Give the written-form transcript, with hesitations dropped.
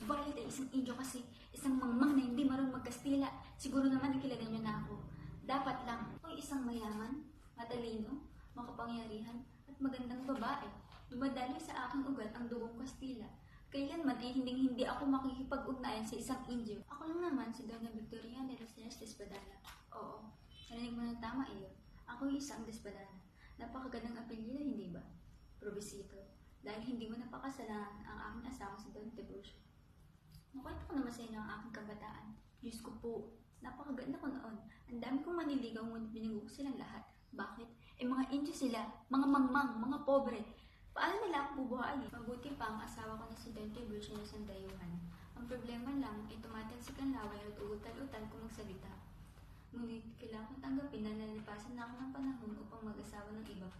Violet ay isang Indio kasi, isang mangmang na hindi marunong magkastila. Siguro naman nakilala niyo na ako. Dapat lang, ako'y isang mayaman, matalino, makapangyarihan, at magandang babae. Dumadaloy sa aking ugat ang dugong Kastila. Kailanman ay hindi ako makikipag-ugnayan sa isang Indio. Ako lang naman si Doña Victoriana de los Reyes Despadala. Oo, narinig mo ng tama iyon. Ako'y isang Despadala. Napakagandang apelyido, hindi ba? Probisito. Dahil hindi mo napakasalan ang aking asawa si Don Tiburcio. Nakwento ko naman sa inyo ang aking kabataan. Diyos ko po, napakaganda ko noon. Ang dami kong maniligaw ngunit binugo ko silang lahat. Bakit? Mga Indio sila, mga mangmang, mga pobre. Paano nila ako bubuhayin? Mabuti pa ang asawa ko na si Don Tiburcio na sandayuhan. Ang problema lang ay tumatalsik ang laway at utal-utal kung magsalita. Ngunit kailangan kong tanggapin na nalipasan na ako ng panahon upang mag-asawa ng iba pa.